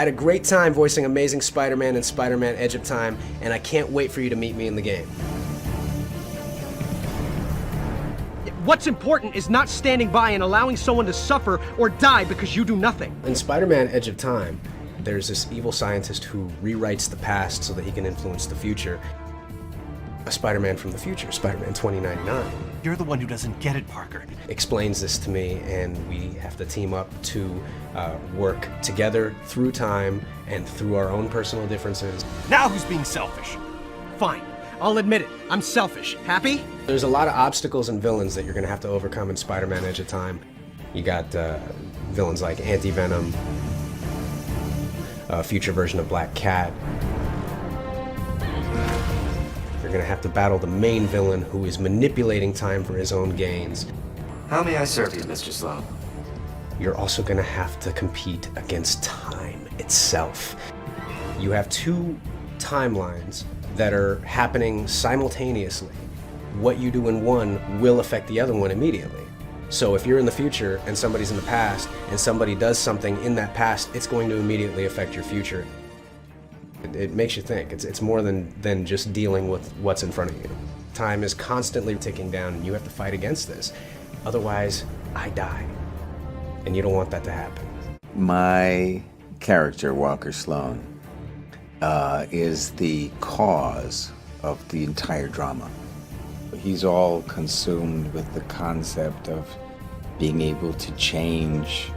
I had a great time voicing Amazing Spider-Man in Spider-Man Edge of Time, and I can't wait for you to meet me in the game. What's important is not standing by and allowing someone to suffer or die because you do nothing. In Spider-Man Edge of Time, there's this evil scientist who rewrites the past so that he can influence the future. A Spider-Man from the future, Spider-Man 2099. You're the one who doesn't get it, Parker. Explains this to me, and we have to team up to work together through time and through our own personal differences. Now who's being selfish? Fine, I'll admit it. I'm selfish. Happy? There's a lot of obstacles and villains that you're going to have to overcome in Spider-Man Edge of Time. You got villains like Anti-Venom, a future version of Black Cat. You're going to have to battle the main villain who is manipulating time for his own gains. How may I serve you, Mr. Sloan? You're also going to have to compete against time itself. You have two timelines that are happening simultaneously. What you do in one will affect the other one immediately. So if you're in the future and somebody's in the past and somebody does something in that past, it's going to immediately affect your future. It makes you think. It's more than just dealing with what's in front of you. Time is constantly ticking down and you have to fight against this. Otherwise, I die. And you don't want that to happen. My character, Walker Sloan, is the cause of the entire drama. He's all consumed with the concept of being able to change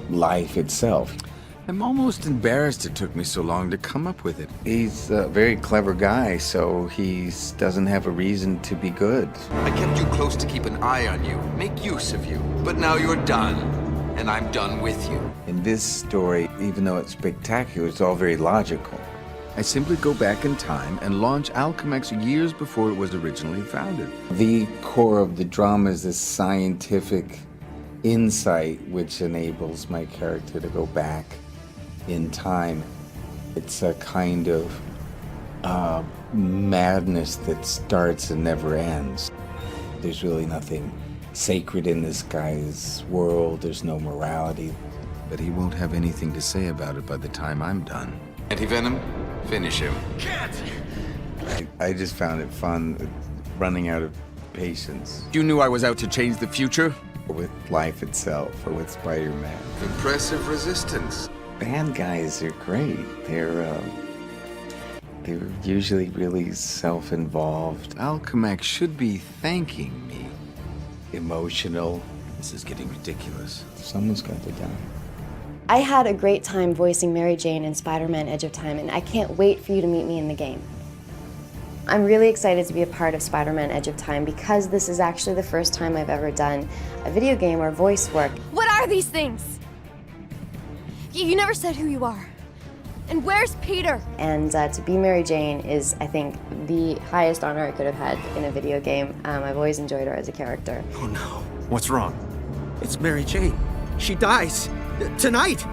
life itself. I'm almost embarrassed it took me so long to come up with it. He's a very clever guy, so he doesn't have a reason to be good. I kept you close to keep an eye on you, make use of you. But now you're done, and I'm done with you. In this story, even though it's spectacular, it's all very logical. I simply go back in time and launch Alchemax years before it was originally founded. The core of the drama is this scientific insight which enables my character to go back in time. It's a kind of madness that starts and never ends. There's really nothing sacred in this guy's world. There's no morality. But he won't have anything to say about it by the time I'm done. Anti-Venom, finish him. I just found it fun running out of patience You knew I was out to change the future? with life itself or with Spider-Man. Impressive resistance. Bad guys are great. They're usually really self-involved, Alchemax should be thanking me. emotional. This is getting ridiculous. Someone's got to die. I had a great time voicing Mary Jane in Spider-Man Edge of Time, and I can't wait for you to meet me in the game. I'm really excited to be a part of Spider-Man Edge of Time because this is actually the first time I've ever done a video game or voice work. What are these things? You never said who you are. And where's Peter? And to be Mary Jane is, I think, the highest honor I could have had in a video game. I've always enjoyed her as a character. Oh no. What's wrong? It's Mary Jane. She dies. Tonight!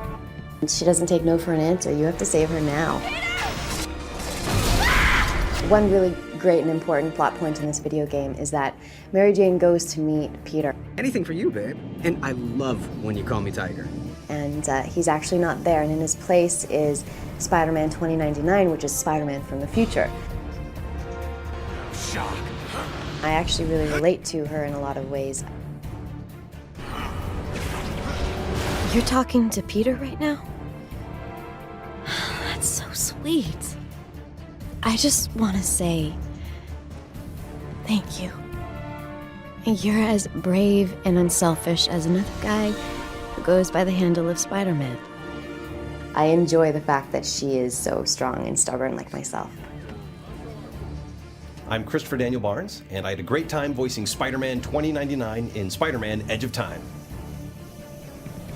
She doesn't take no for an answer. You have to save her now. One really great and important plot point in this video game is that Mary Jane goes to meet Peter. Anything for you, babe. And I love when you call me Tiger. And he's actually not there, and in his place is Spider-Man 2099, which is Spider-Man from the future. Shock. I actually really relate to her in a lot of ways. You're talking to Peter right now? That's so sweet. I just want to say thank you. You're as brave and unselfish as another guy who goes by the handle of Spider-Man. I enjoy the fact that she is so strong and stubborn like myself. I'm Christopher Daniel Barnes, and I had a great time voicing Spider-Man 2099 in Spider-Man Edge of Time.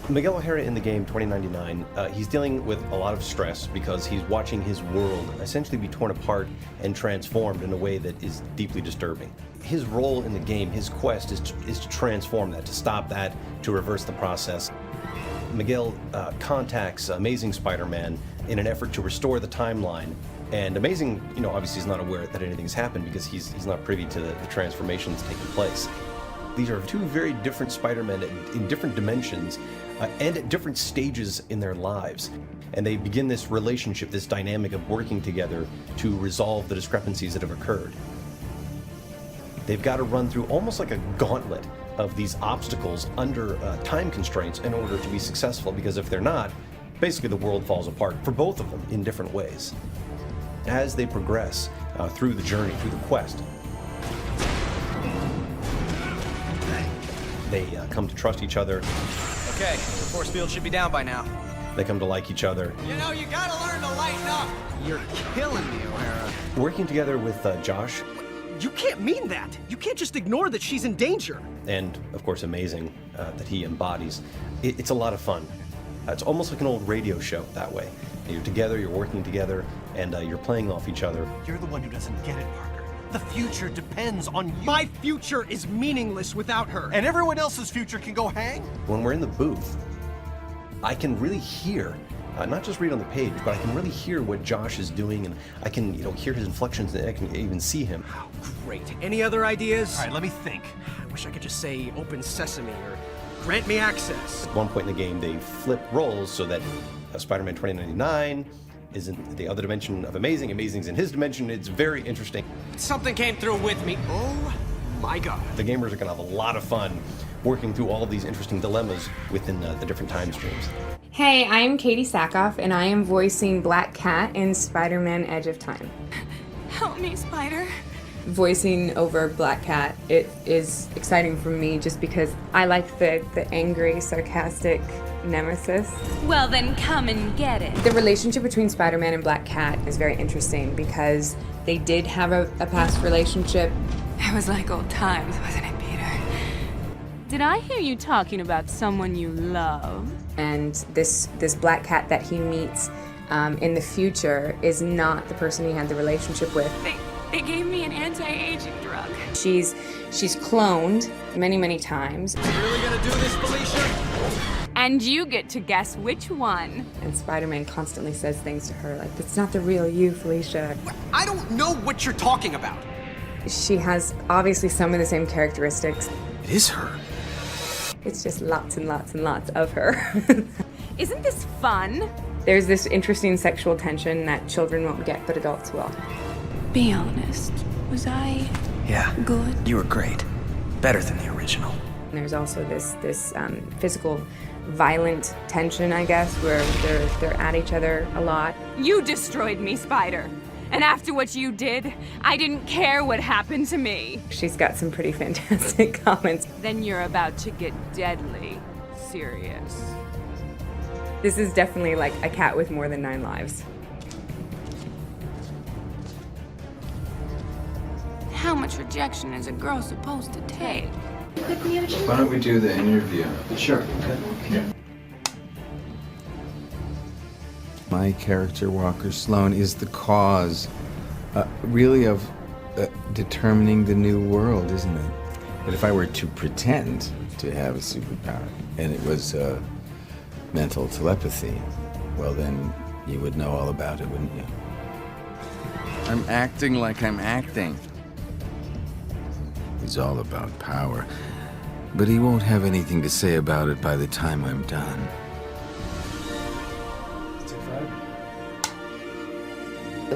Miguel O'Hara in the game 2099, he's dealing with a lot of stress because he's watching his world essentially be torn apart and transformed in a way that is deeply disturbing. His role in the game, his quest is to transform that, to stop that, to reverse the process. Miguel contacts Amazing Spider-Man in an effort to restore the timeline. And Amazing, obviously is not aware that anything has happened because he's not privy to the transformations taking place. These are two very different Spider-Men in different dimensions and at different stages in their lives. and they begin this relationship, this dynamic of working together to resolve the discrepancies that have occurred. They've got to run through almost like a gauntlet of these obstacles under time constraints in order to be successful, because if they're not, basically the world falls apart for both of them in different ways. As they progress through the journey, through the quest, they come to trust each other. Okay, the force field should be down by now. They come to like each other. You know, you gotta learn to lighten up. You're killing me, O'Hara. Working together with Josh, You can't mean that. You can't just ignore that she's in danger. and of course Amazing, that he embodies, it's a lot of fun. It's almost like an old radio show that way. You're together, you're working together, and you're playing off each other. You're the one who doesn't get it, Parker. The future depends on you. My future is meaningless without her. And everyone else's future can go hang? When we're in the booth, I can really hear, not just read on the page, but I can really hear what Josh is doing, and I can, hear his inflections, and I can even see him. Oh, great. Any other ideas? All right, let me think. I wish I could just say open sesame or grant me access. At one point in the game, they flip roles so that Spider-Man 2099 is in the other dimension of Amazing. Amazing's in his dimension. It's very interesting. Something came through with me. Oh my God. The gamers are going to have a lot of fun working through all of these interesting dilemmas within the different time streams. Hey, I am Katie Sackhoff, and I am voicing Black Cat in Spider-Man Edge of Time. Help me, Spider. Voicing over Black Cat, it is exciting for me just because I like the angry, sarcastic nemesis. Well, then come and get it. The relationship between Spider-Man and Black Cat is very interesting because they did have a past relationship. It was like old times, wasn't it, Peter? Did I hear you talking about someone you love? And this Black Cat that he meets in the future is not the person he had the relationship with. They gave me an anti-aging drug. She's cloned many times. You really gonna do this, Felicia? And you get to guess which one. And Spider-Man constantly says things to her like, "That's not the real you, Felicia." I don't know what you're talking about. She has obviously some of the same characteristics. It is her. It's just lots and lots and lots of her. Isn't this fun? There's this interesting sexual tension that children won't get, but adults will. Be honest. Was I Yeah, good? you were great. Better than the original. And there's also this physical, violent tension, I guess, where they're at each other a lot. You destroyed me, Spider. And after what you did, I didn't care what happened to me. She's got some pretty fantastic comments. Then you're about to get deadly serious. This is definitely like a cat with more than 9 lives. How much rejection is a girl supposed to take? Why don't we do the interview? Sure. My character, Walker Sloan, is the cause, really, of determining the new world, isn't it? But if I were to pretend to have a superpower, and it was mental telepathy, well, then you would know all about it, wouldn't you? I'm acting like I'm acting. He's all about power, but he won't have anything to say about it by the time I'm done.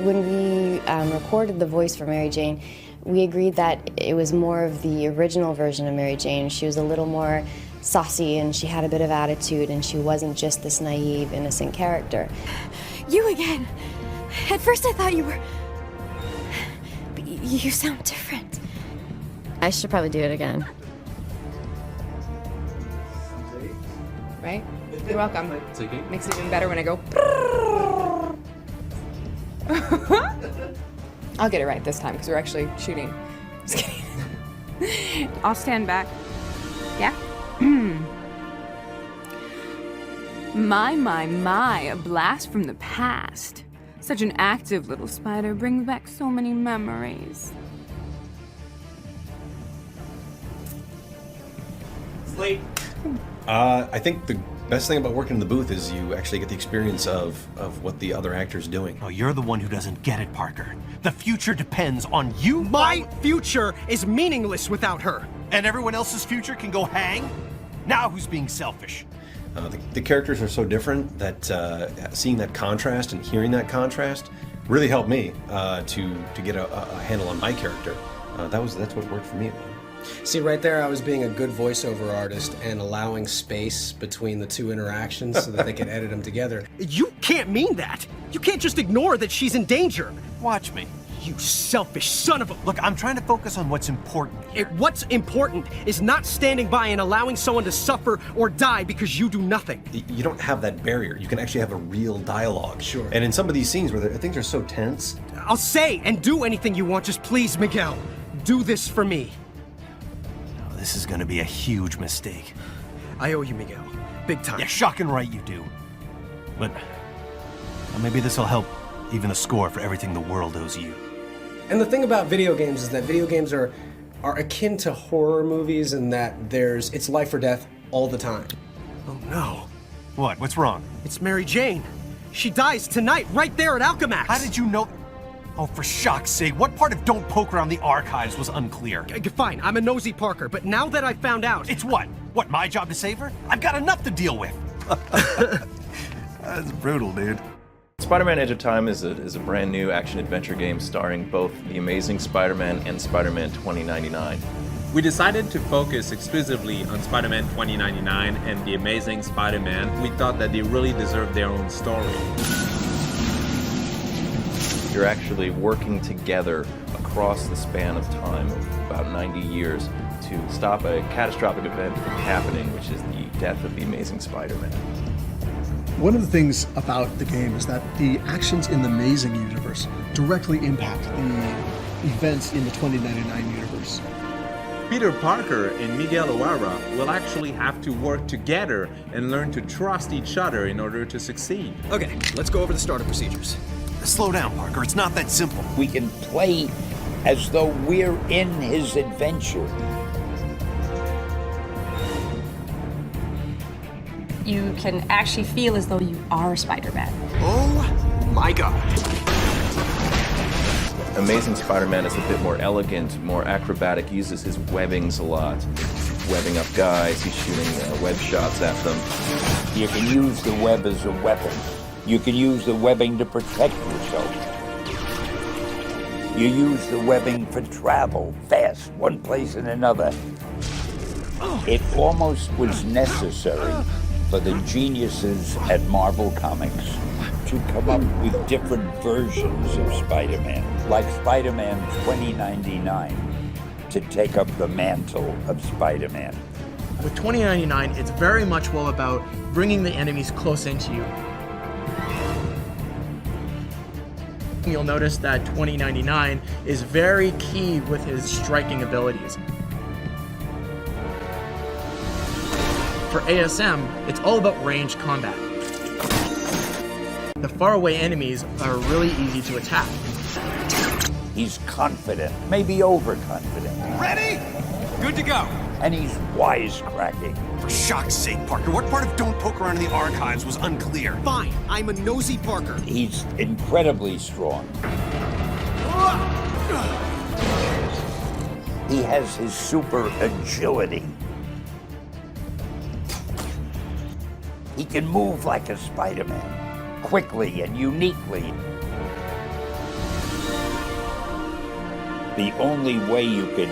When we recorded the voice for Mary Jane, we agreed that it was more of the original version of Mary Jane. She was a little more saucy and she had a bit of attitude and she wasn't just this naive, innocent character. You again. At first I thought you were... But you sound different. I should probably do it again. Right? You're welcome. Makes it even better when I go. I'll get it right this time because we're actually shooting. Just kidding. I'll stand back. Yeah? My, a blast from the past. Such an active little spider brings back so many memories. Late. I think the best thing about working in the booth is you actually get the experience of what the other actor's doing. Oh, you're the one who doesn't get it, Parker. The future depends on you. My future is meaningless without her. And everyone else's future can go hang? Now who's being selfish? The characters are so different that seeing that contrast and hearing that contrast really helped me to get a handle on my character. That's what worked for me, man. See, right there, I was being a good voiceover artist and allowing space between the two interactions so that they could edit them together. You can't mean that! You can't just ignore that she's in danger! Watch me. You selfish son of a... Look, I'm trying to focus on what's important here. What's important is not standing by and allowing someone to suffer or die because you do nothing. You don't have that barrier. You can actually have a real dialogue. Sure. And in some of these scenes where things are so tense... I'll say and do anything you want, just please, Miguel, do this for me. Oh, this is gonna be a huge mistake. I owe you, Miguel. Big time. Yeah, shocking right you do. But maybe this will help even the score for everything the world owes you. And the thing about video games is that video games are akin to horror movies in that it's life or death all the time. Oh no. What? What's wrong? It's Mary Jane. She dies tonight, right there at Alchemax. How did you know? Oh, for shock's sake, what part of Don't Poke Around the Archives was unclear? Fine, I'm a nosy Parker, but now that I found out... It's what? What, my job to save her? I've got enough to deal with. That's brutal, dude. Spider-Man Edge of Time is a brand new action-adventure game starring both The Amazing Spider-Man and Spider-Man 2099. We decided to focus exclusively on Spider-Man 2099 and The Amazing Spider-Man. We thought that they really deserved their own story. You're actually working together across the span of time of about 90 years to stop a catastrophic event from happening, which is the death of the Amazing Spider-Man. One of the things about the game is that the actions in the Amazing universe directly impact the events in the 2099 universe. Peter Parker and Miguel O'Hara will actually have to work together and learn to trust each other in order to succeed. Okay, let's go over the starter procedures. Slow down, Parker. It's not that simple. We can play as though we're in his adventure. You can actually feel as though you are Spider-Man. Oh my god. Amazing Spider-Man is a bit more elegant, more acrobatic, uses his webbings a lot. Webbing up guys, he's shooting web shots at them. You can use the web as a weapon. You can use the webbing to protect yourself. You use the webbing for travel, fast, one place and another. It almost was necessary for the geniuses at Marvel Comics to come up with different versions of Spider-Man, like Spider-Man 2099, to take up the mantle of Spider-Man. With 2099, it's very much all about bringing the enemies close into you. You'll notice that 2099 is very key with his striking abilities. For ASM, it's all about ranged combat. The faraway enemies are really easy to attack. He's confident, maybe overconfident. Ready? Good to go. And he's wisecracking. For shock's sake, Parker, what part of Don't Poke Around in the Archives was unclear? Fine, I'm a nosy Parker. He's incredibly strong. He has his super agility. He can move like a Spider-Man, quickly and uniquely. The only way you could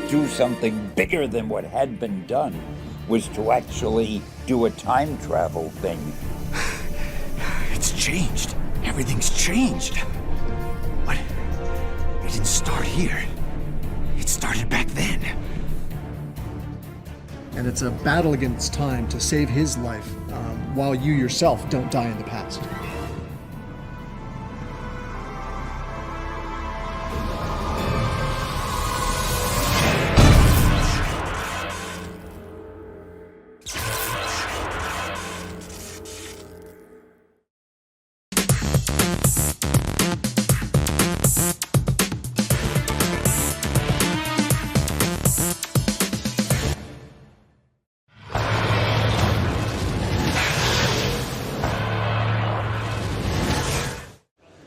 do something bigger than what had been done was to actually do a time travel thing. It's changed. Everything's changed. But it didn't start here. It started back then. And it's a battle against time to save his life while you yourself don't die in the past.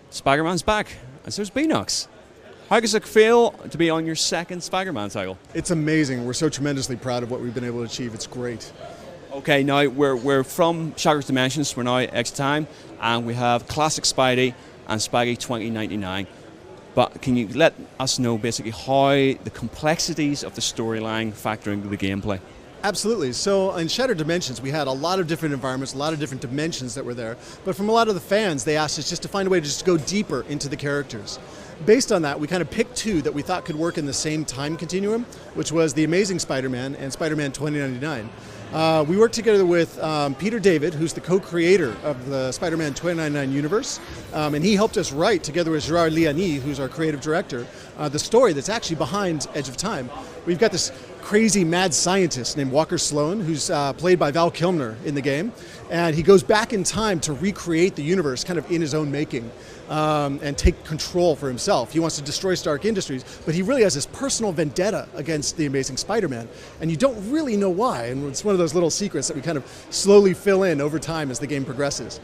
Spider-Man's back, and so's Beanox. How does it feel to be on your second Spider-Man title? It's amazing. We're so tremendously proud of what we've been able to achieve. It's great. Okay, now we're from Shattered Dimensions. We're now Edge of Time, and we have Classic Spidey and Spidey 2099. But can you let us know basically how the complexities of the storyline factor into the gameplay? Absolutely. So in Shattered Dimensions, we had a lot of different environments, a lot of different dimensions that were there. But from a lot of the fans, they asked us just to find a way to just go deeper into the characters. Based on that, we kind of picked two that we thought could work in the same time continuum, which was The Amazing Spider-Man and Spider-Man 2099. We worked together with Peter David, who's the co-creator of the Spider-Man 2099 universe, and he helped us write, together with Gerard Liani, who's our creative director, the story that's actually behind Edge of Time. We've got this crazy mad scientist named Walker Sloan, who's played by Val Kilmer in the game, and he goes back in time to recreate the universe kind of in his own making. And take control for himself. He wants to destroy Stark Industries, but he really has this personal vendetta against the Amazing Spider-Man, and you don't really know why, and it's one of those little secrets that we kind of slowly fill in over time as the game progresses.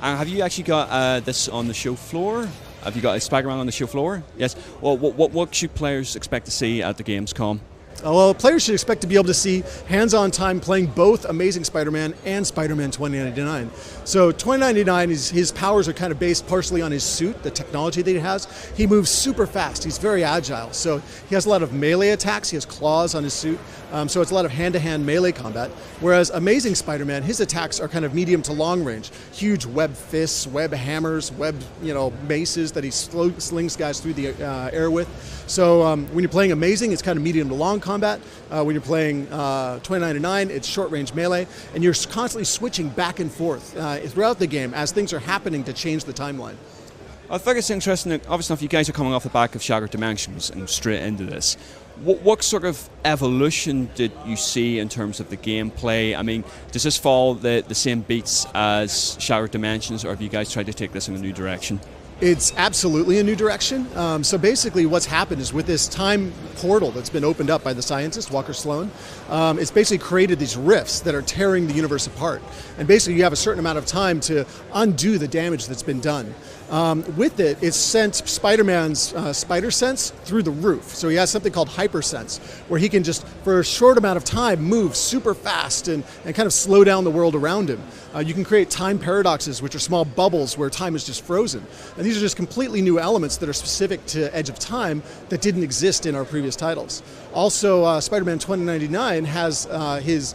Have you actually got this on the show floor? Have you got a Spider-Man on the show floor? Yes. Well, what should players expect to see at the Gamescom? Well, players should expect to be able to see hands-on time playing both Amazing Spider-Man and Spider-Man 2099. So 2099, his powers are kind of based partially on his suit, the technology that he has. He moves super fast. He's very agile. So he has a lot of melee attacks. He has claws on his suit. So it's a lot of hand-to-hand melee combat. Whereas Amazing Spider-Man, his attacks are kind of medium to long range. Huge web fists, web hammers, web maces that he slings guys through the air with. So when you're playing Amazing, it's kind of medium to long combat. When you're playing 2099, it's short-range melee, and you're constantly switching back and forth throughout the game as things are happening to change the timeline. I think it's interesting that obviously if you guys are coming off the back of Shattered Dimensions and straight into this, what sort of evolution did you see in terms of the gameplay? I mean, does this follow the same beats as Shattered Dimensions, or have you guys tried to take this in a new direction? It's absolutely a new direction. So basically what's happened is with this time portal that's been opened up by the scientist, Walker Sloan, it's basically created these rifts that are tearing the universe apart. And basically you have a certain amount of time to undo the damage that's been done. With it, it's sent Spider-Man's spider sense through the roof. So he has something called hypersense, where he can just, for a short amount of time, move super fast and kind of slow down the world around him. You can create time paradoxes, which are small bubbles where time is just frozen. And these are just completely new elements that are specific to Edge of Time that didn't exist in our previous titles. Also, Spider-Man 2099 has his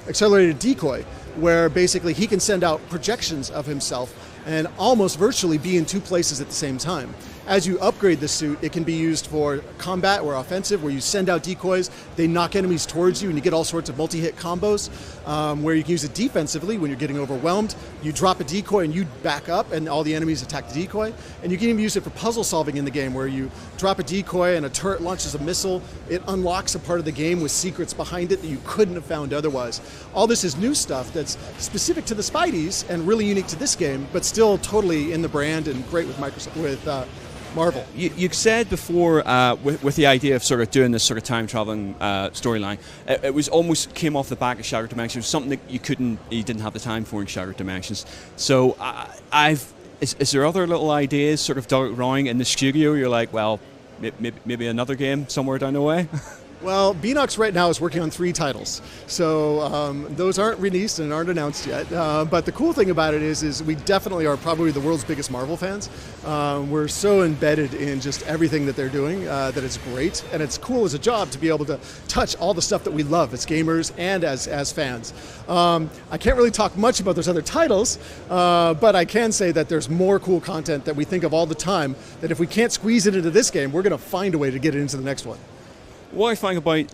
accelerated decoy, where basically he can send out projections of himself and almost virtually be in two places at the same time. As you upgrade the suit, it can be used for combat or offensive, where you send out decoys, they knock enemies towards you, and you get all sorts of multi-hit combos, where you can use it defensively when you're getting overwhelmed. You drop a decoy and you back up, and all the enemies attack the decoy. And you can even use it for puzzle solving in the game, where you drop a decoy and a turret launches a missile. It unlocks a part of the game with secrets behind it that you couldn't have found otherwise. All this is new stuff that's specific to the Spideys and really unique to this game, but still totally in the brand and great with Microsoft, with Marvel. You said before with the idea of sort of doing this sort of time traveling storyline, it was almost came off the back of Shattered Dimensions, something that you didn't have the time for in Shattered Dimensions. So is there other little ideas sort of drawing in the studio? You're like, well, maybe another game somewhere down the way. Well, Beenox right now is working on 3 titles, so those aren't released and aren't announced yet. But the cool thing about it is we definitely are probably the world's biggest Marvel fans. We're so embedded in just everything that they're doing that it's great, and it's cool as a job to be able to touch all the stuff that we love as gamers and as fans. I can't really talk much about those other titles, but I can say that there's more cool content that we think of all the time that if we can't squeeze it into this game, we're going to find a way to get it into the next one. What I find about,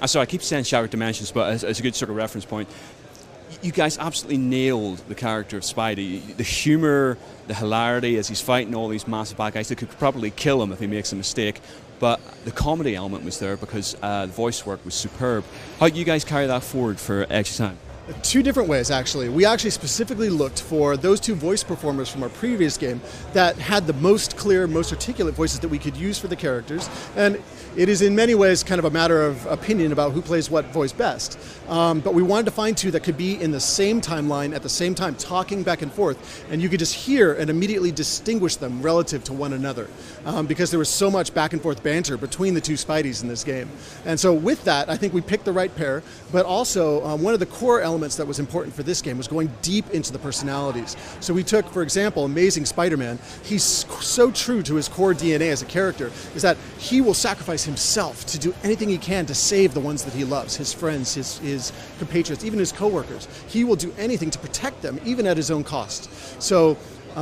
sorry, I keep saying Shattered Dimensions, but as a good sort of reference point, you guys absolutely nailed the character of Spidey. The humor, the hilarity as he's fighting all these massive bad guys that could probably kill him if he makes a mistake. But the comedy element was there because the voice work was superb. How do you guys carry that forward for Edge of Time? Two different ways, actually. We actually specifically looked for those two voice performers from our previous game that had the most clear, most articulate voices that we could use for the characters. And it is in many ways kind of a matter of opinion about who plays what voice best. But we wanted to find two that could be in the same timeline at the same time, talking back and forth, and you could just hear and immediately distinguish them relative to one another, because there was so much back and forth banter between the two Spideys in this game. And so with that, I think we picked the right pair, but also one of the core elements that was important for this game was going deep into the personalities. So we took, for example, Amazing Spider-Man. He's so true to his core DNA as a character, is that he will sacrifice himself to do anything he can to save the ones that he loves, his friends, his compatriots, even his coworkers. He will do anything to protect them, even at his own cost. So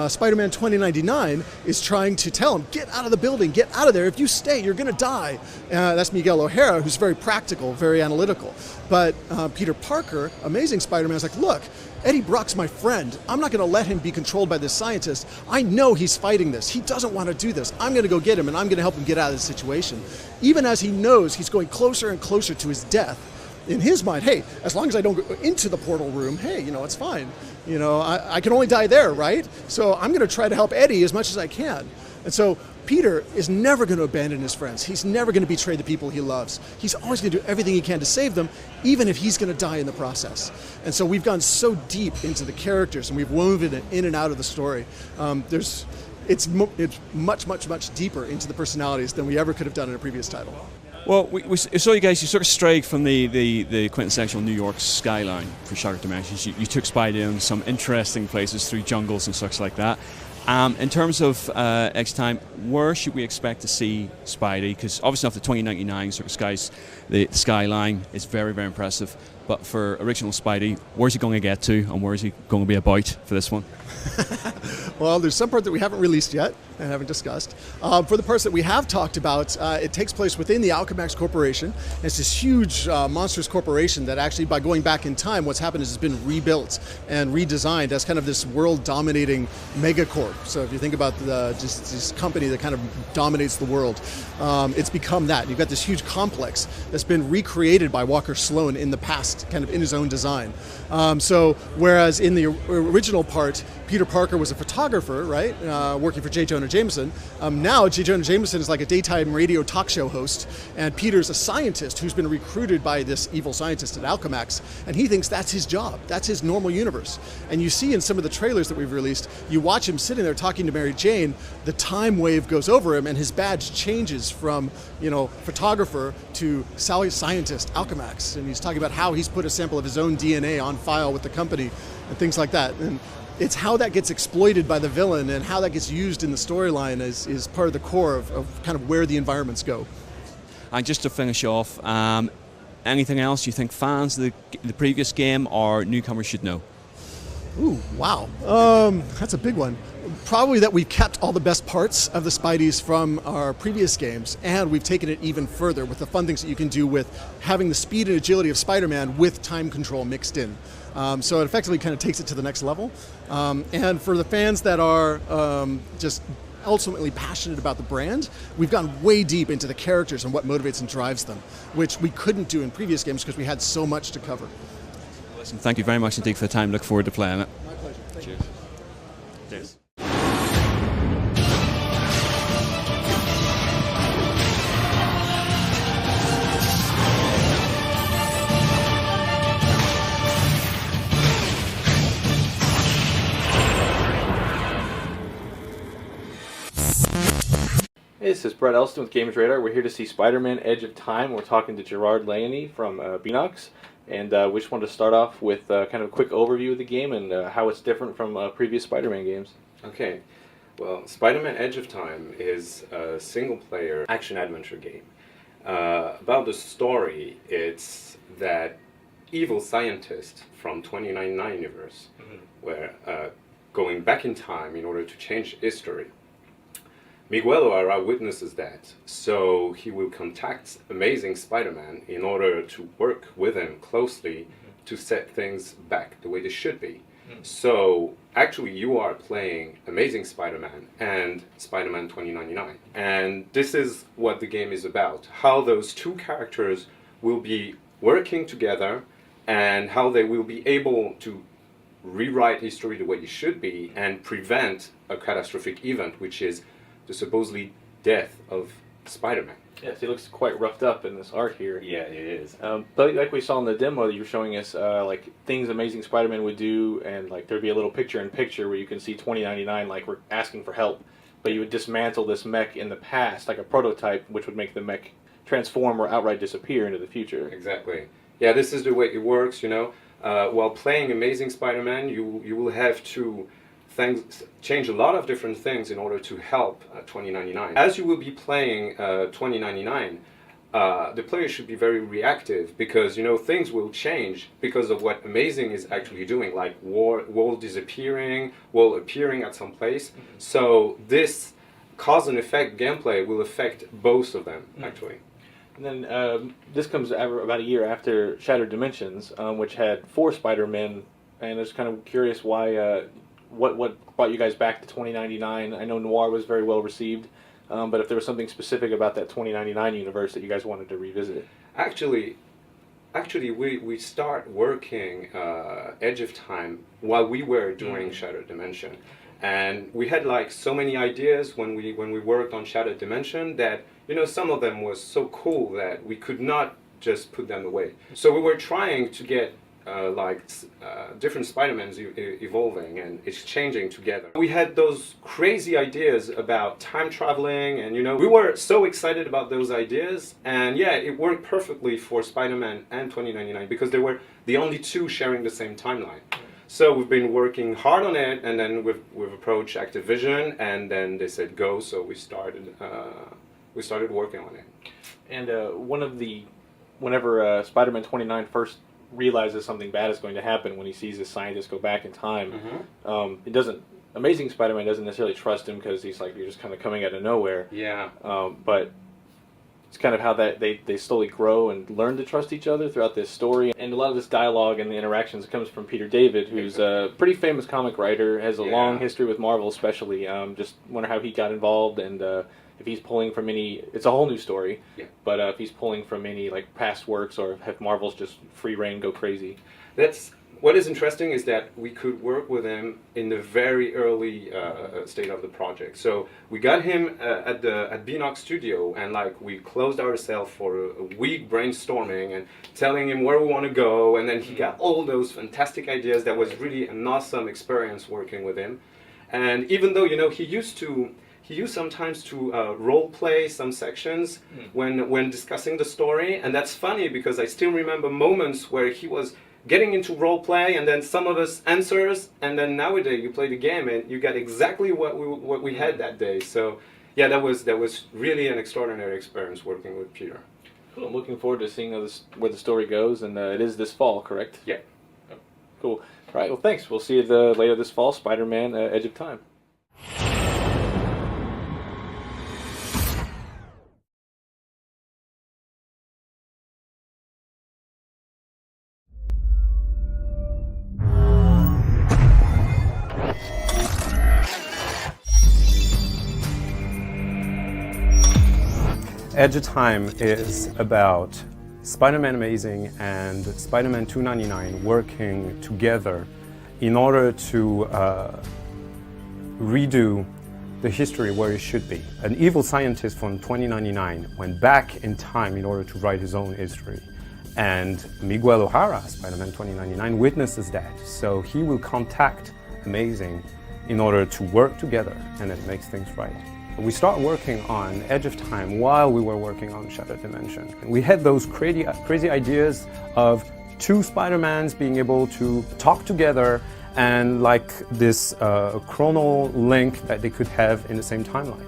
Spider-Man 2099 is trying to tell him, get out of the building, get out of there. If you stay, you're going to die. That's Miguel O'Hara, who's very practical, very analytical. But Peter Parker, Amazing Spider-Man, is like, look, Eddie Brock's my friend. I'm not going to let him be controlled by this scientist. I know he's fighting this. He doesn't want to do this. I'm going to go get him, and I'm going to help him get out of this situation. Even as he knows he's going closer and closer to his death, in his mind, hey, as long as I don't go into the portal room, hey, it's fine. I can only die there, right? So I'm going to try to help Eddie as much as I can. And so Peter is never going to abandon his friends. He's never going to betray the people he loves. He's always going to do everything he can to save them, even if he's going to die in the process. And so we've gone so deep into the characters, and we've woven it in and out of the story. It's much, much, much deeper into the personalities than we ever could have done in a previous title. Well, we saw you guys, you sort of strayed from the quintessential New York skyline for Shattered Dimensions. You took Spidey in some interesting places through jungles and such like that. In terms of X-Time, where should we expect to see Spidey? Because obviously after 2099 sort of the skyline is very, very impressive. But for original Spidey, where's he going to get to, and where is he going to be about for this one? Well, there's some part that we haven't released yet and haven't discussed. For the parts that we have talked about, it takes place within the Alchemax Corporation. It's this huge, monstrous corporation that actually, by going back in time, what's happened is it's been rebuilt and redesigned as kind of this world-dominating megacorp. So if you think about just this company that kind of dominates the world, it's become that. You've got this huge complex that's been recreated by Walker Sloan in the past, kind of in his own design. So whereas in the original part, Peter Parker was a photographer, right, working for J. Jonah Jameson. Now J. Jonah Jameson is like a daytime radio talk show host, and Peter's a scientist who's been recruited by this evil scientist at Alchemax, and he thinks that's his job, that's his normal universe. And you see in some of the trailers that we've released, you watch him sitting there talking to Mary Jane, the time wave goes over him, and his badge changes from, photographer to scientist, Alchemax, and he's talking about how he's put a sample of his own DNA on file with the company and things like that. And it's how that gets exploited by the villain and how that gets used in the storyline is part of the core of kind of where the environments go. And just to finish off, anything else you think fans of the previous game or newcomers should know? Ooh, wow. That's a big one. Probably that we've kept all the best parts of the Spideys from our previous games, and we've taken it even further with the fun things that you can do with having the speed and agility of Spider-Man with time control mixed in. So it effectively kind of takes it to the next level. And for the fans that are just ultimately passionate about the brand, we've gone way deep into the characters and what motivates and drives them, which we couldn't do in previous games because we had so much to cover. Listen, thank you very much indeed for the time. Look forward to playing it. My pleasure. Thank Cheers. Cheers. Hey, this is Brett Elston with Games Radar. We're here to see Spider-Man Edge of Time. We're talking to Gerard Leone from Beenox, and we just wanted to start off with kind of a quick overview of the game and how it's different from previous Spider-Man games. Okay, well, Spider-Man Edge of Time is a single-player action-adventure game. About the story, it's that evil scientist from 2099 universe, where going back in time in order to change history. Miguel O'Hara witnesses that, so he will contact Amazing Spider-Man in order to work with him closely to set things back the way they should be. So actually you are playing Amazing Spider-Man and Spider-Man 2099. And this is what the game is about, how those two characters will be working together and how they will be able to rewrite history the way it should be and prevent a catastrophic event, which is the supposedly death of Spider-Man. Yes, he looks quite roughed up in this art here. Yeah, it is. But like we saw in the demo that you were showing us, like things Amazing Spider-Man would do, and like there'd be a little picture-in-picture where you can see 2099 like we're asking for help, but you would dismantle this mech in the past, like a prototype, which would make the mech transform or outright disappear into the future. Exactly. Yeah, this is the way it works, you know. While playing Amazing Spider-Man, you will have to change a lot of different things in order to help 2099. As you will be playing 2099, the player should be very reactive because, you know, things will change because of what Amazing is actually doing, like wall disappearing, wall appearing at some place. So this cause and effect gameplay will affect both of them, actually. And then this comes about a year after Shattered Dimensions, which had 4 Spider-Men, and I was kind of curious why, what brought you guys back to 2099? I know Noir was very well received, but if there was something specific about that 2099 universe that you guys wanted to revisit. Actually, we start working Edge of Time while we were doing Shattered Dimension, and we had like so many ideas when we worked on Shattered Dimension that, you know, some of them was so cool that we could not just put them away. So we were trying to get different Spider-Mans evolving and exchanging together. We had those crazy ideas about time traveling, and, you know, we were so excited about those ideas, and yeah, it worked perfectly for Spider-Man and 2099 because they were the only 2 sharing the same timeline. So we've been working hard on it, and then we've approached Activision, and then they said go, so we started working on it. And whenever Spider-Man 29 first realizes something bad is going to happen when he sees his scientist go back in time, Amazing Spider-Man doesn't necessarily trust him because he's like, you're just kind of coming out of nowhere. Yeah. But it's kind of how they slowly grow and learn to trust each other throughout this story. And a lot of this dialogue and the interactions comes from Peter David, who's a pretty famous comic writer, has a long history with Marvel especially. Just wonder how he got involved and if he's pulling from any, it's a whole new story, but if he's pulling from any like past works or if Marvel's just free reign go crazy. That's what is interesting is that we could work with him in the very early state of the project. So we got him at Beanox Studio, and like we closed ourselves for a week brainstorming and telling him where we want to go, and then he got all those fantastic ideas. That was really an awesome experience working with him. And even though, you know, he used sometimes to role play some sections when discussing the story, and that's funny because I still remember moments where he was getting into role play, and then some of us answers, and then nowadays you play the game and you get exactly what we had that day. So yeah, that was really an extraordinary experience working with Peter. Cool. I'm looking forward to seeing where the story goes, and it is this fall, correct? Yeah. Cool. All right. Well, thanks. We'll see you later this fall. Spider-Man: Edge of Time. Edge of Time is about Spider-Man Amazing and Spider-Man 299 working together in order to redo the history where it should be. An evil scientist from 2099 went back in time in order to write his own history. And Miguel O'Hara, Spider-Man 2099, witnesses that. So he will contact Amazing in order to work together, and it makes things right. We start working on Edge of Time while we were working on Shattered Dimension. We had those crazy ideas of 2 Spider-Mans being able to talk together and like this chrono link that they could have in the same timeline.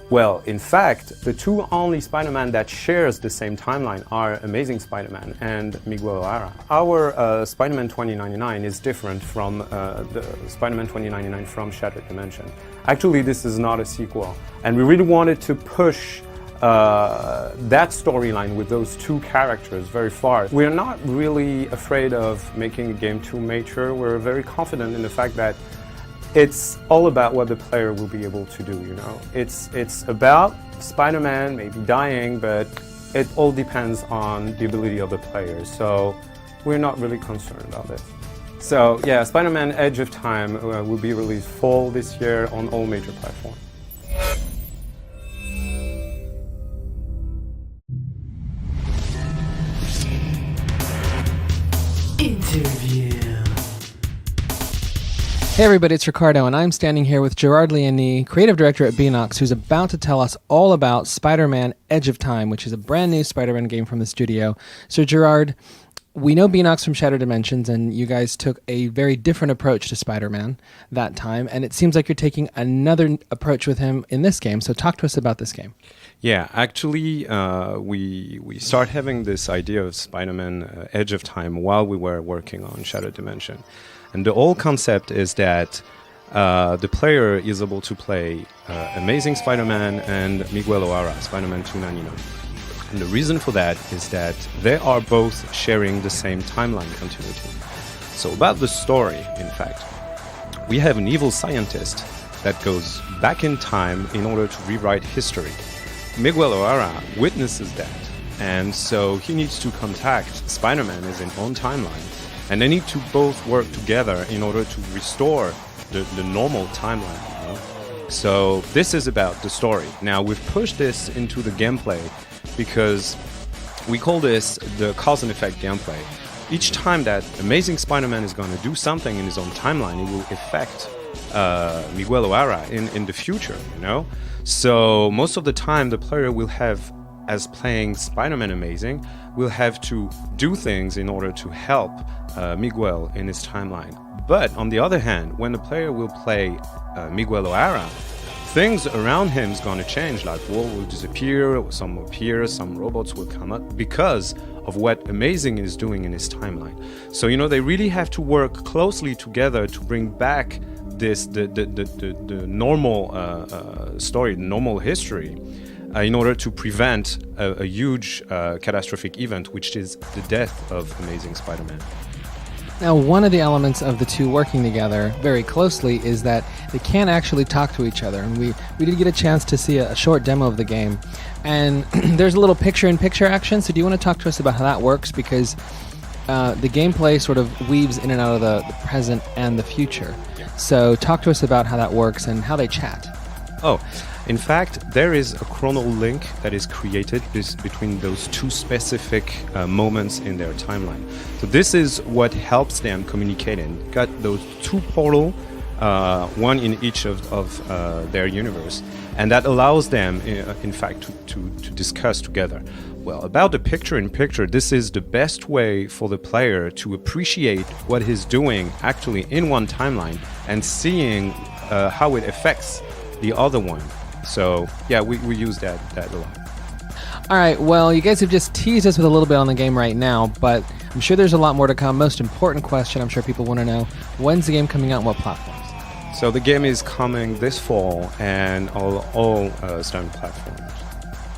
Well, in fact, the 2 only Spider-Man that shares the same timeline are Amazing Spider-Man and Miguel O'Hara. Our Spider-Man 2099 is different from the Spider-Man 2099 from Shattered Dimension. Actually, this is not a sequel, and we really wanted to push that storyline with those 2 characters very far. We're not really afraid of making the game too mature. We're very confident in the fact that it's all about what the player will be able to do, you know. It's about Spider-Man maybe dying, but it all depends on the ability of the player. So we're not really concerned about this. So yeah, Spider-Man Edge of Time will be released fall this year on all major platforms. Interview. Hey everybody, it's Ricardo, and I'm standing here with Gerard Leonie, creative director at Beenox, who's about to tell us all about Spider-Man Edge of Time, which is a brand new Spider-Man game from the studio. So Gerard, we know Beenox from Shattered Dimensions, and you guys took a very different approach to Spider-Man that time, and it seems like you're taking another approach with him in this game. So talk to us about this game. Yeah, actually, we started having this idea of Spider-Man Edge of Time while we were working on Shattered Dimension. And the whole concept is that the player is able to play Amazing Spider-Man and Miguel O'Hara, Spider-Man 299. And the reason for that is that they are both sharing the same timeline continuity. So about the story, in fact, we have an evil scientist that goes back in time in order to rewrite history. Miguel O'Hara witnesses that, and so he needs to contact Spider-Man in his own timeline, and they need to both work together in order to restore the normal timeline. You know? So this is about the story. Now we've pushed this into the gameplay because we call this the cause and effect gameplay. Each time that Amazing Spider-Man is going to do something in his own timeline, it will affect Miguel O'Hara in the future, you know? So most of the time the player will have, as playing Spider-Man Amazing, will have to do things in order to help Miguel in his timeline. But on the other hand, when the player will play Miguel O'Hara, things around him is going to change, like world will disappear, some will appear, some robots will come up because of what Amazing is doing in his timeline. So, you know, they really have to work closely together to bring back this the normal story, normal history, in order to prevent a huge catastrophic event, which is the death of Amazing Spider-Man. Now, one of the elements of the two working together very closely is that they can't actually talk to each other. And we did get a chance to see a short demo of the game. And there's a little picture-in-picture action, so do you want to talk to us about how that works? Because the gameplay sort of weaves in and out of the present and the future. So talk to us about how that works and how they chat. Oh, in fact, there is a chrono link that is created between those two specific moments in their timeline. So this is what helps them communicate and got those two portals, one in each of their universe, and that allows them, in fact, to discuss together. Well, about the picture-in-picture, this is the best way for the player to appreciate what he's doing actually in one timeline and seeing how it affects the other one. So yeah, we use that a lot. All right, well, you guys have just teased us with a little bit on the game right now, but I'm sure there's a lot more to come. Most important question I'm sure people want to know, when's the game coming out and what platforms? So the game is coming this fall and all standard platforms.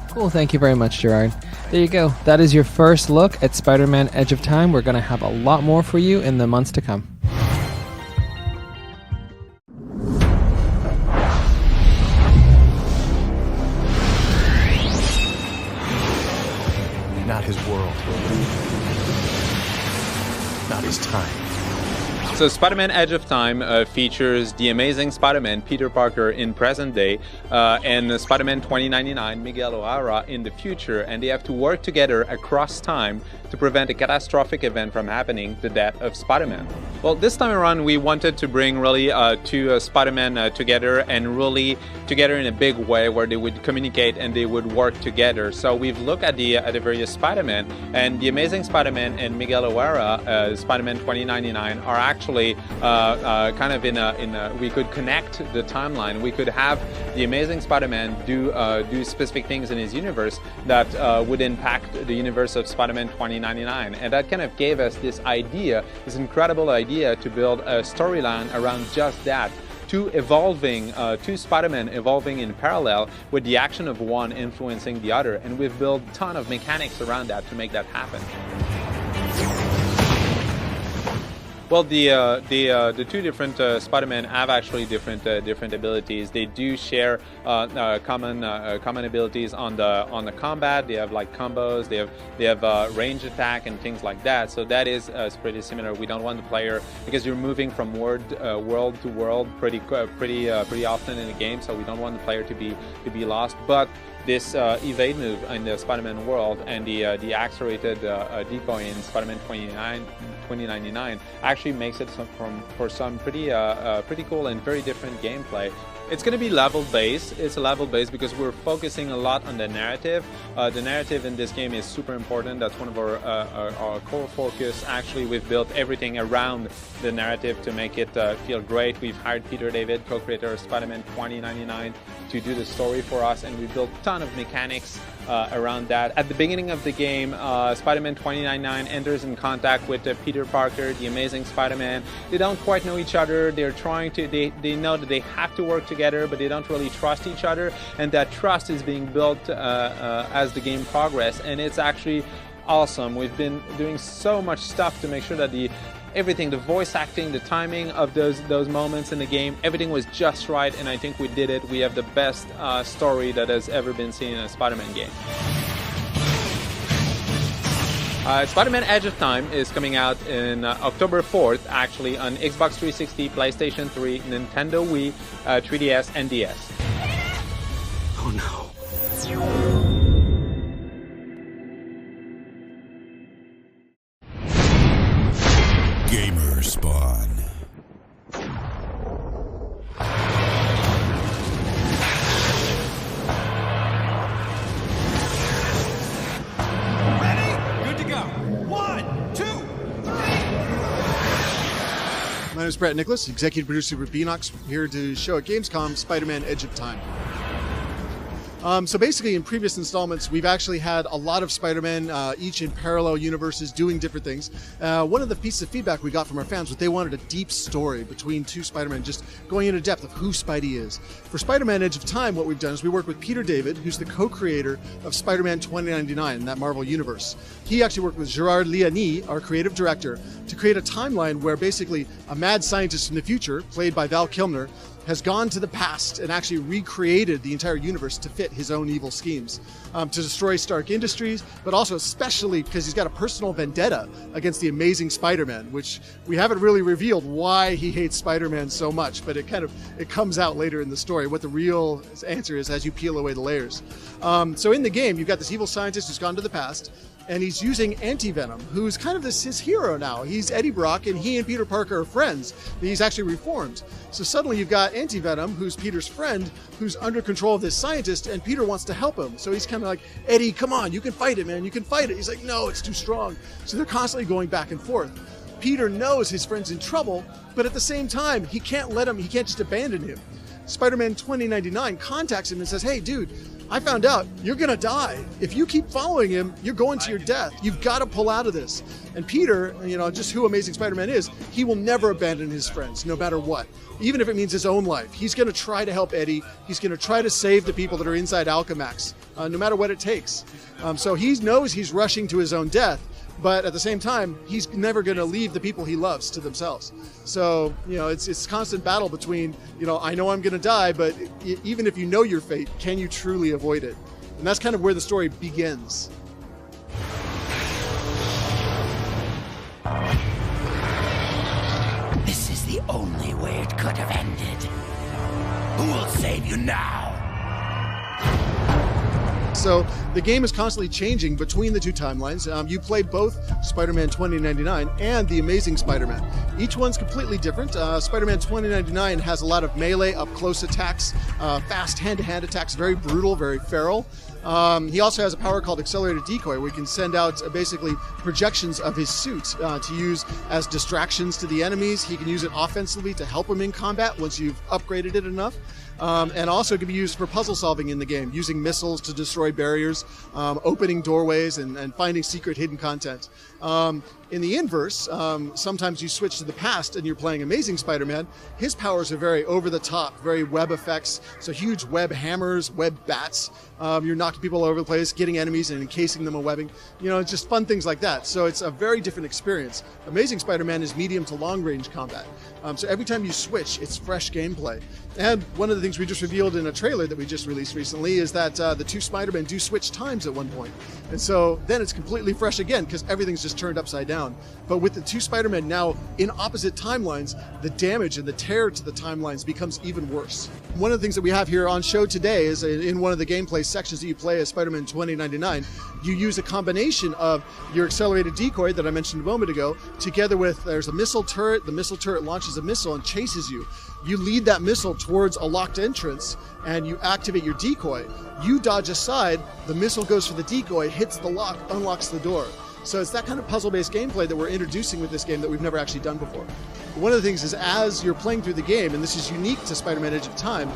Cool, thank you very much, Gerard. There you go. That is your first look at Spider-Man Edge of Time. We're going to have a lot more for you in the months to come. Not his world. Not his time. So Spider-Man Edge of Time features the Amazing Spider-Man, Peter Parker, in present day, and Spider-Man 2099, Miguel O'Hara, in the future, and they have to work together across time to prevent a catastrophic event from happening, the death of Spider-Man. Well, this time around we wanted to bring really two Spider-Man together, and really together in a big way where they would communicate and they would work together. So we've looked at the various Spider-Man, and the Amazing Spider-Man and Miguel O'Hara, Spider-Man 2099, are actually kind of in a we could connect the timeline. We could have the Amazing Spider-Man do specific things in his universe that would impact the universe of Spider-Man 2099, and that kind of gave us this idea, this incredible idea to build a storyline around just that. Two Spider-Man evolving in parallel with the action of one influencing the other, and we've built a ton of mechanics around that to make that happen. Well, the two different Spider-Man have actually different abilities. They do share common abilities on the combat. They have like combos. They have range attack and things like that. So that is pretty similar. We don't want the player, because you're moving from world to world pretty often in the game. So we don't want the player to be lost. But this evade move in the Spider-Man world and the accelerated decoy in Spider-Man 2099 actually makes it for some pretty cool and very different gameplay. It's going to be level based. It's a level based because we're focusing a lot on the narrative. The narrative in this game is super important. That's one of our core focus. Actually, we've built everything around the narrative to make it feel great. We've hired Peter David, co-creator of Spider-Man 2099, to do the story for us, and we built a ton of mechanics around that. At the beginning of the game, Spider-Man 2099 enters in contact with Peter Parker, the Amazing Spider-Man. They don't quite know each other. They're trying to. They know that they have to work together, but they don't really trust each other, and that trust is being built as the game progresses, and it's actually awesome. We've been doing so much stuff to make sure that everything, the voice acting, the timing of those moments in the game, everything was just right, and I think we did it. We have the best story that has ever been seen in a Spider-Man game. Spider-Man Edge of Time is coming out in October 4th, actually, on Xbox 360, PlayStation 3, Nintendo Wii, 3DS, and DS. Oh no. Gamer Spawn. My name is Brett Nicholas, executive producer for Beenox, here to show at Gamescom Spider-Man Edge of Time. So basically, in previous installments, we've actually had a lot of Spider-Man, each in parallel universes, doing different things. One of the pieces of feedback we got from our fans was they wanted a deep story between two Spider-Man, just going into depth of who Spidey is. For Spider-Man Edge of Time, what we've done is we worked with Peter David, who's the co-creator of Spider-Man 2099 in that Marvel universe. He actually worked with Gerard Leonie, our creative director, to create a timeline where basically a mad scientist from the future, played by Val Kilmer, has gone to the past and actually recreated the entire universe to fit his own evil schemes, to destroy Stark Industries, but also especially because he's got a personal vendetta against the Amazing Spider-Man, which we haven't really revealed why he hates Spider-Man so much, but it comes out later in the story what the real answer is as you peel away the layers. So in the game, you've got this evil scientist who's gone to the past, and he's using Anti-Venom, who's kind of his hero now. He's Eddie Brock, and he and Peter Parker are friends. He's actually reformed. So suddenly you've got Anti-Venom, who's Peter's friend, who's under control of this scientist, and Peter wants to help him. So he's kind of like, Eddie, come on, you can fight it, man, you can fight it. He's like, no, it's too strong. So they're constantly going back and forth. Peter knows his friend's in trouble, but at the same time, he can't just abandon him. Spider-Man 2099 contacts him and says, hey, dude, I found out you're gonna die. If you keep following him, you're going to your death. You've got to pull out of this. And Peter, just who Amazing Spider-Man is, he will never abandon his friends, no matter what. Even if it means his own life. He's gonna try to help Eddie. He's gonna try to save the people that are inside Alchemax, no matter what it takes. So he knows he's rushing to his own death, but at the same time, he's never going to leave the people he loves to themselves. So, it's a constant battle between, I know I'm going to die, but even if you know your fate, can you truly avoid it? And that's kind of where the story begins. This is the only way it could have ended. Who will save you now? So the game is constantly changing between the two timelines. You play both Spider-Man 2099 and The Amazing Spider-Man. Each one's completely different. Spider-Man 2099 has a lot of melee, up-close attacks, fast hand-to-hand attacks, very brutal, very feral. He also has a power called Accelerated Decoy, where he can send out basically projections of his suit to use as distractions to the enemies. He can use it offensively to help him in combat once you've upgraded it enough. And also it can be used for puzzle solving in the game, using missiles to destroy barriers, opening doorways, and finding secret hidden content. In the inverse, sometimes you switch to the past and you're playing Amazing Spider-Man. His powers are very over the top, very web effects, so huge web hammers, web bats. You're knocking knocking people all over the place, getting enemies and encasing them in webbing. You know, it's just fun things like that. So it's a very different experience. Amazing Spider-Man is medium to long range combat. So every time you switch, it's fresh gameplay. And one of the things we just revealed in a trailer that we just released recently is that the two Spider-Men do switch times at one point. And so then it's completely fresh again because everything's just turned upside down. But with the two Spider-Men now in opposite timelines, the damage and the tear to the timelines becomes even worse. One of the things that we have here on show today is in one of the gameplay sections that you play as Spider-Man 2099, you use a combination of your accelerated decoy that I mentioned a moment ago, together with there's a missile turret. The missile turret launches a missile and chases you. You lead that missile towards a locked entrance and you activate your decoy. You dodge aside, the missile goes for the decoy, hits the lock, unlocks the door. So it's that kind of puzzle-based gameplay that we're introducing with this game that we've never actually done before. One of the things is as you're playing through the game, and this is unique to Spider-Man Edge of Time,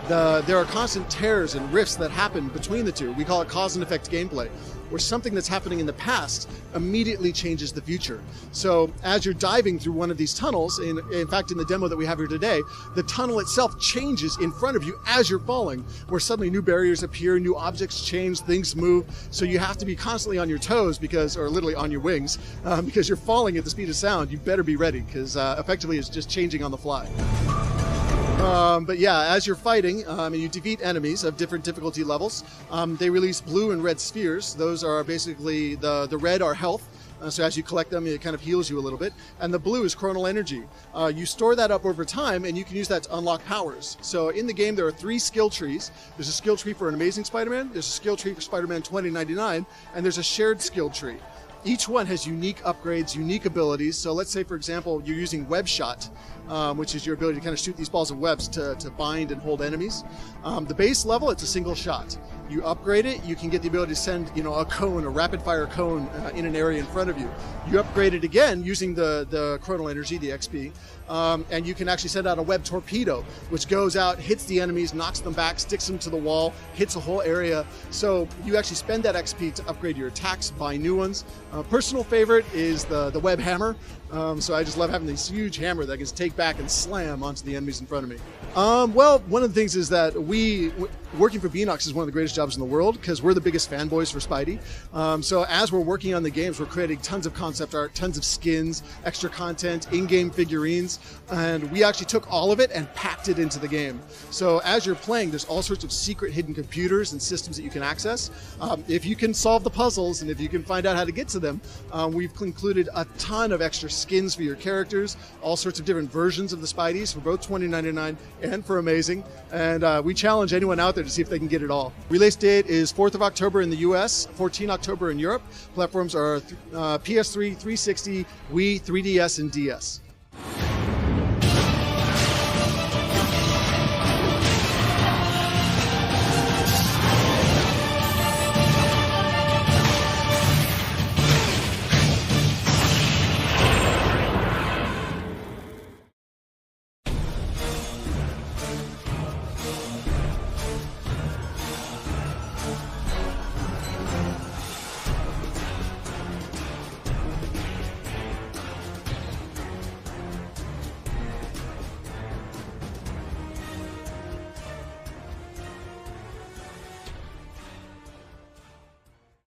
there are constant tears and rifts that happen between the two. We call it cause and effect gameplay, where something that's happening in the past immediately changes the future. So as you're diving through one of these tunnels, in fact in the demo that we have here today, the tunnel itself changes in front of you as you're falling, where suddenly new barriers appear, new objects change, things move. So you have to be constantly on your toes or literally on your wings, because you're falling at the speed of sound. You better be ready, because effectively it's just changing on the fly. But yeah, as you're fighting and you defeat enemies of different difficulty levels, they release blue and red spheres. Those are basically, the red are health. So as you collect them, it kind of heals you a little bit. And the blue is chronal energy. You store that up over time, and you can use that to unlock powers. So in the game, there are 3 skill trees. There's a skill tree for an Amazing Spider-Man, there's a skill tree for Spider-Man 2099, and there's a shared skill tree. Each one has unique upgrades, unique abilities. So let's say, for example, you're using Web Shot, which is your ability to kind of shoot these balls of webs to bind and hold enemies. The base level, it's a single shot. You upgrade it, you can get the ability to send, a cone, a rapid fire cone in an area in front of you. You upgrade it again using the chronal energy, the XP, and you can actually send out a web torpedo, which goes out, hits the enemies, knocks them back, sticks them to the wall, hits a whole area. So you actually spend that XP to upgrade your attacks, buy new ones. Personal favorite is the web hammer. So I just love having this huge hammer that I can take back and slam onto the enemies in front of me. Well, one of the things is that working for Beenox is one of the greatest jobs in the world because we're the biggest fanboys for Spidey. So as we're working on the games, we're creating tons of concept art, tons of skins, extra content, in-game figurines, and we actually took all of it and packed it into the game. So as you're playing, there's all sorts of secret hidden computers and systems that you can access. If you can solve the puzzles and if you can find out how to get to them, we've included a ton of extra skins for your characters, all sorts of different versions of the Spideys for both 2099 and for Amazing, and we challenge anyone out there to see if they can get it all. Release date is 4th of October in the US, 14 October in Europe. Platforms are PS3, 360, Wii, 3DS, and DS.